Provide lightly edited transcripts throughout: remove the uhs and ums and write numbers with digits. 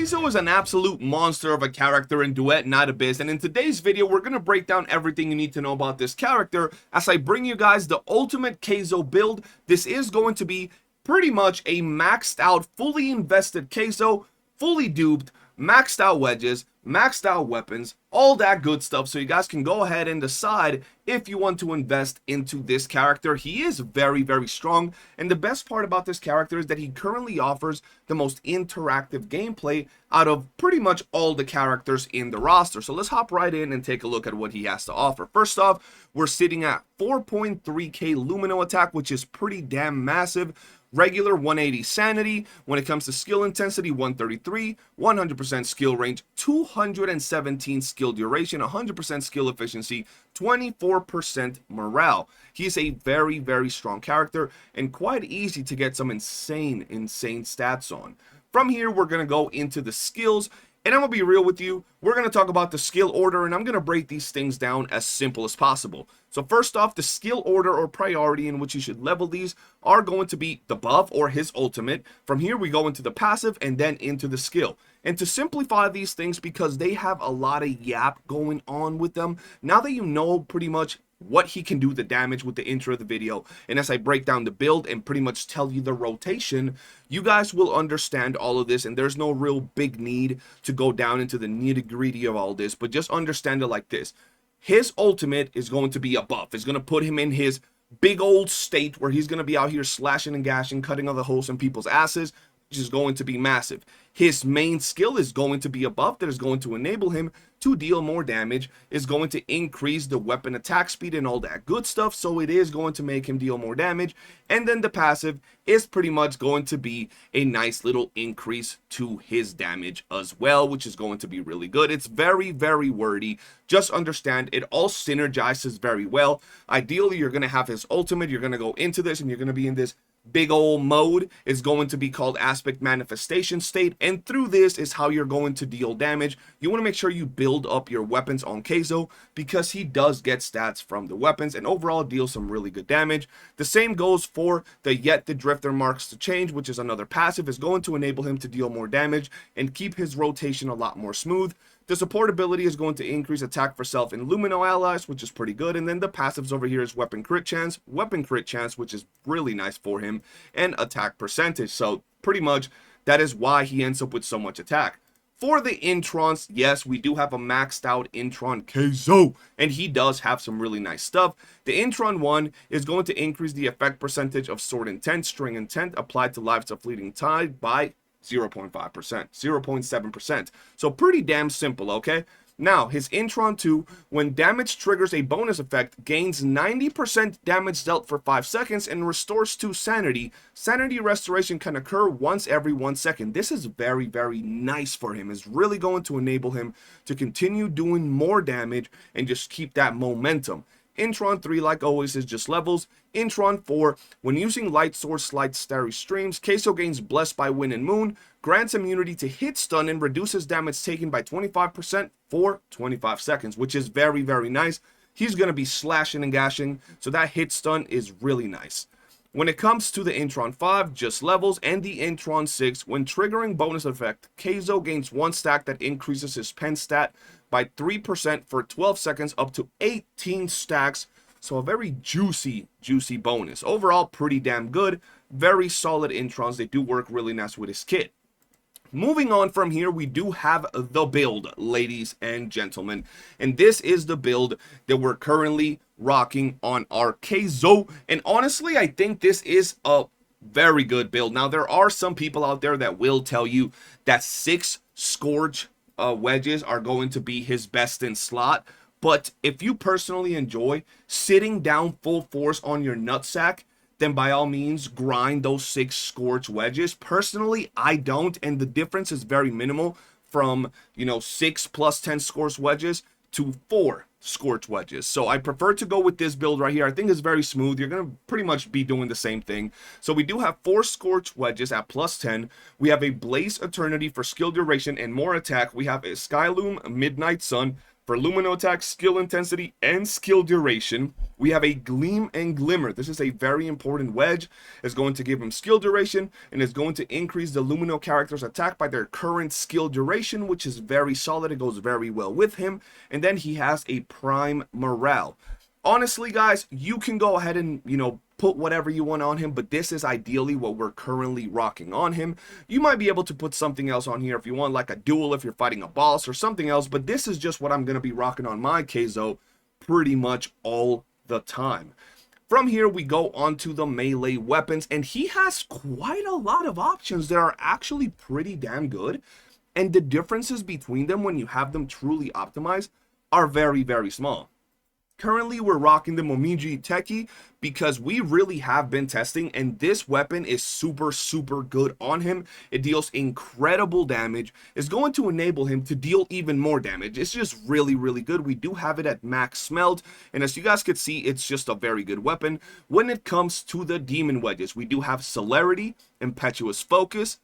Kezhou is an absolute monster of a character in Duet Not Abyss, and in today's video we're going to break down everything you need to know about this character as I bring you guys the ultimate Kezhou build. This is going to be pretty much a maxed out, fully invested Kezhou, fully duped, maxed out wedges, maxed out weapons, all that good stuff, so you guys can go ahead and decide if you want to invest into this character. He is very, very strong, and the best part about this character is that he currently offers the most interactive gameplay out of pretty much all the characters in the roster. So let's hop right in and take a look at what he has to offer. First off, we're sitting at 4.3k Lumino attack, which is pretty damn massive. Regular 180 sanity. When it comes to skill intensity, 133, 100% skill range, 217 skill duration, 100% skill efficiency, 24% morale. He is a very, very strong character and quite easy to get some insane stats on. From here, we're going to go into the skills. And I'm going to be real with you, we're going to talk about the skill order, and I'm going to break these things down as simple as possible. So first off, the skill order or priority in which you should level these are going to be the buff or his ultimate. From here, we go into the passive and then into the skill. And to simplify these things, because they have a lot of yap going on with them, now that you know pretty much what he can do, the damage with the intro of the video, and as I break down the build and pretty much tell you the rotation, you guys will understand all of this, and there's no real big need to go down into the nitty-gritty of all this, but just understand it like this. His ultimate is going to be a buff. It's going to put him in his big old state where he's going to be out here slashing and gashing, cutting all the holes in people's asses, which is going to be massive. His main skill is going to be a buff that is going to enable him to deal more damage, is going to increase the weapon attack speed and all that good stuff, so it is going to make him deal more damage. And then the passive is pretty much going to be a nice little increase to his damage as well, which is going to be really good. It's very, very wordy. Just understand it all synergizes very well. Ideally, you're going to have his ultimate, you're going to go into this, and you're going to be in this big old mode. Is going to be called aspect manifestation state, and through this is how you're going to deal damage. You want to make sure you build up your weapons on Kezhou because he does get stats from the weapons and overall deals some really good damage. The same goes for the Yet the Drifter Marks to Change, which is another passive, is going to enable him to deal more damage and keep his rotation a lot more smooth. The support ability is going to increase attack for self and Lumino allies, which is pretty good. And then the passives over here is weapon crit chance, which is really nice for him, and attack percentage. So pretty much that is why he ends up with so much attack. For the Introns, yes, we do have a maxed out Intron Kezhou, and he does have some really nice stuff. The Intron 1 is going to increase the effect percentage of Sword Intent, String Intent applied to Lives of Fleeting Tide by 0.5%, 0.7%. So pretty damn simple, okay? Now, his Intron 2, when damage triggers a bonus effect, gains 90% damage dealt for 5 seconds and restores 2 sanity. Sanity restoration can occur once every 1 second. This is very, very nice for him. It's really going to enable him to continue doing more damage and just keep that momentum. Intron 3, like always, is just levels. Intron 4, when using Light Source Light Starry Streams, Kezhou gains Blessed by Wind and Moon, grants immunity to hit stun, and reduces damage taken by 25% for 25 seconds, which is very, very nice. He's going to be slashing and gashing, so that hit stun is really nice. When it comes to the Intron 5, just levels, and the Intron 6, when triggering bonus effect, Kezhou gains 1 stack that increases his pen stat by 3% for 12 seconds up to 18 stacks. So a very juicy bonus. Overall, pretty damn good. Very solid Introns. They do work really nice with his kit. Moving on from here, we do have the build, ladies and gentlemen. And this is the build that we're currently rocking on our Kezhou. And honestly, I think this is a very good build. Now, there are some people out there that will tell you that 6 Scourge wedges are going to be his best in slot. But if you personally enjoy sitting down full force on your nutsack, then by all means grind those 6 Scourge wedges. Personally, I don't, and the difference is very minimal from, 6 plus 10 Scourge wedges to 4 Scorch wedges. So I prefer to go with this build right here. I think it's very smooth. You're going to pretty much be doing the same thing. So we do have 4 Scorch wedges at plus 10. We have a Blaze Eternity for skill duration and more attack. We have a Skyloom Midnight Sun For Lumino attack, skill intensity, and skill duration, we have a Gleam and Glimmer. This is a very important wedge. It's going to give him skill duration, and is going to increase the Lumino character's attack by their current skill duration, which is very solid. It goes very well with him. And then he has a Prime Morale. Honestly, guys, you can go ahead and, put whatever you want on him, but this is ideally what we're currently rocking on him. You might be able to put something else on here if you want, like a duel if you're fighting a boss or something else, but this is just what I'm going to be rocking on my Kezhou pretty much all the time. From here, we go on to the melee weapons, and he has quite a lot of options that are actually pretty damn good, and the differences between them when you have them truly optimized are very, very small. Currently, we're rocking the Momiji Teki because we really have been testing, and this weapon is super, super good on him. It deals incredible damage. It's going to enable him to deal even more damage. It's just really, really good. We do have it at max smelt, and as you guys could see, it's just a very good weapon. When it comes to the demon wedges, we do have Celerity, Impetuous Focus,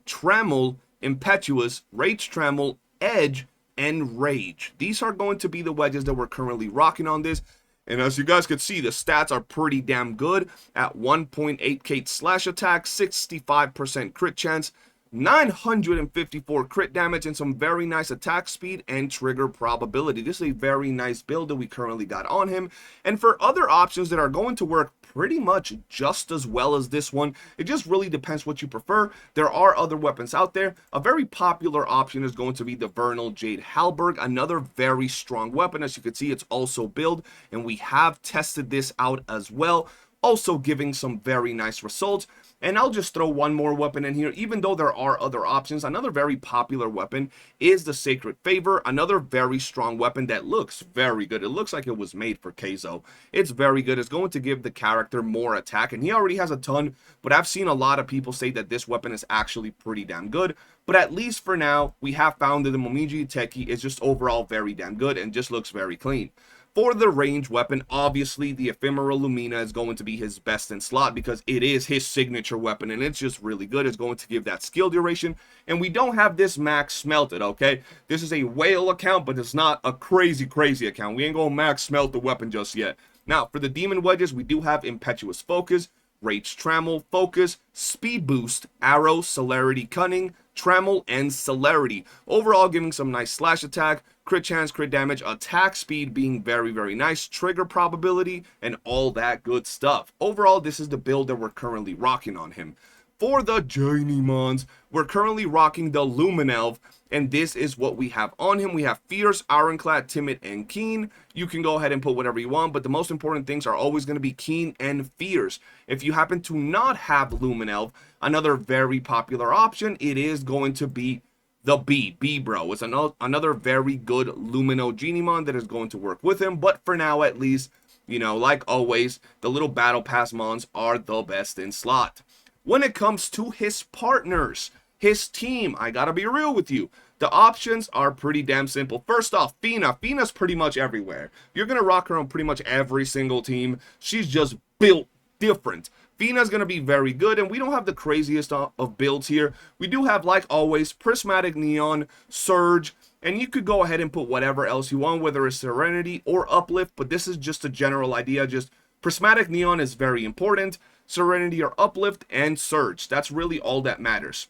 Trammel, Impetuous, Rage Trammel, Edge, and Rage. These are going to be the wedges that we're currently rocking on this, and as you guys can see, the stats are pretty damn good at 1.8k slash attack, 65% crit chance, 954 crit damage, and some very nice attack speed and trigger probability. This is a very nice build that we currently got on him. And for other options that are going to work pretty much just as well as this one, it just really depends what you prefer. There are other weapons out there. A very popular option is going to be the Vernal Jade Halberd, another very strong weapon. As you can see, it's also build, and we have tested this out as well, also giving some very nice results. And I'll just throw one more weapon in here, even though there are other options. Another very popular weapon is the Sacred Favor, another very strong weapon that looks very good. It looks like it was made for Kazo. It's very good. It's going to give the character more attack, and he already has a ton, but I've seen a lot of people say that this weapon is actually pretty damn good. But at least for now, we have found that the Momiji Teki is just overall very damn good and just looks very clean. For the range weapon, obviously the Ephemeral Lumina is going to be his best in slot because it is his signature weapon and it's just really good. It's going to give that skill duration, and we don't have this max smelted, okay? This is a whale account, but it's not a crazy account. We ain't gonna max smelt the weapon just yet. Now, for the demon wedges, we do have Impetuous Focus, Rage Trammel, Focus, Speed Boost, Arrow, Celerity, Cunning, Trammel, and Celerity. Overall, giving some nice slash attack, crit chance, crit damage, attack speed being very, very nice, trigger probability, and all that good stuff. Overall, this is the build that we're currently rocking on him. For the Geniemons, we're currently rocking the Luminelv, and this is what we have on him. We have Fierce, Ironclad, Timid, and Keen. You can go ahead and put whatever you want, but the most important things are always going to be Keen and Fierce. If you happen to not have Luminelv, another very popular option, it is going to be the B Bro. It's another very good Lumino Geniemon that is going to work with him, but for now at least, like always, the little Battle Pass Mons are the best in slot. When it comes to his partners, his team, I gotta be real with you, the options are pretty damn simple. First off, Fina. Fina's pretty much everywhere. You're gonna rock her on pretty much every single team. She's just built different. Fina's going to be very good, and we don't have the craziest of builds here. We do have, like always, Prismatic Neon, Surge, and you could go ahead and put whatever else you want, whether it's Serenity or Uplift, but this is just a general idea. Just Prismatic Neon is very important, Serenity or Uplift, and Surge. That's really all that matters.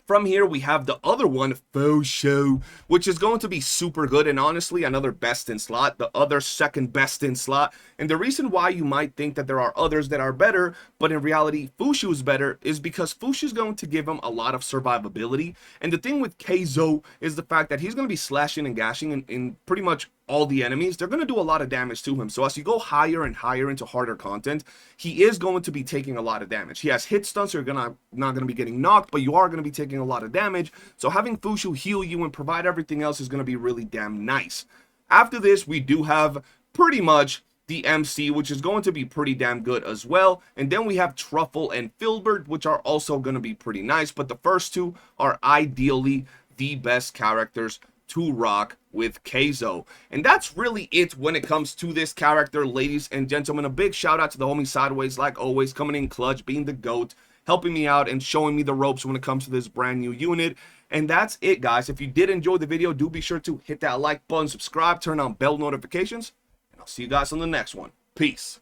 From here, we have the other one, Kezhou, which is going to be super good, and honestly, another best in slot, the other second best in slot. And the reason why you might think that there are others that are better, but in reality, Fushu is better, is because Fushu is going to give him a lot of survivability. And the thing with Kezhou is the fact that he's going to be slashing and gashing in pretty much all the enemies. They're going to do a lot of damage to him. So as you go higher and higher into harder content, he is going to be taking a lot of damage. He has hit stunts, so you're not going to be getting knocked, but you are going to be taking a lot of damage. So having Fushu heal you and provide everything else is going to be really damn nice. After this, we do have pretty much the MC, which is going to be pretty damn good as well. And then we have Truffle and Filbert, which are also going to be pretty nice. But the first two are ideally the best characters to rock with Kazo. And that's really it when it comes to this character, ladies and gentlemen. A big shout out to the homie Sideways, like always, coming in clutch, being the GOAT, helping me out and showing me the ropes when it comes to this brand new unit. And that's it, guys. If you did enjoy the video, do be sure to hit that like button, subscribe, turn on bell notifications, and I'll see you guys on the next one. Peace.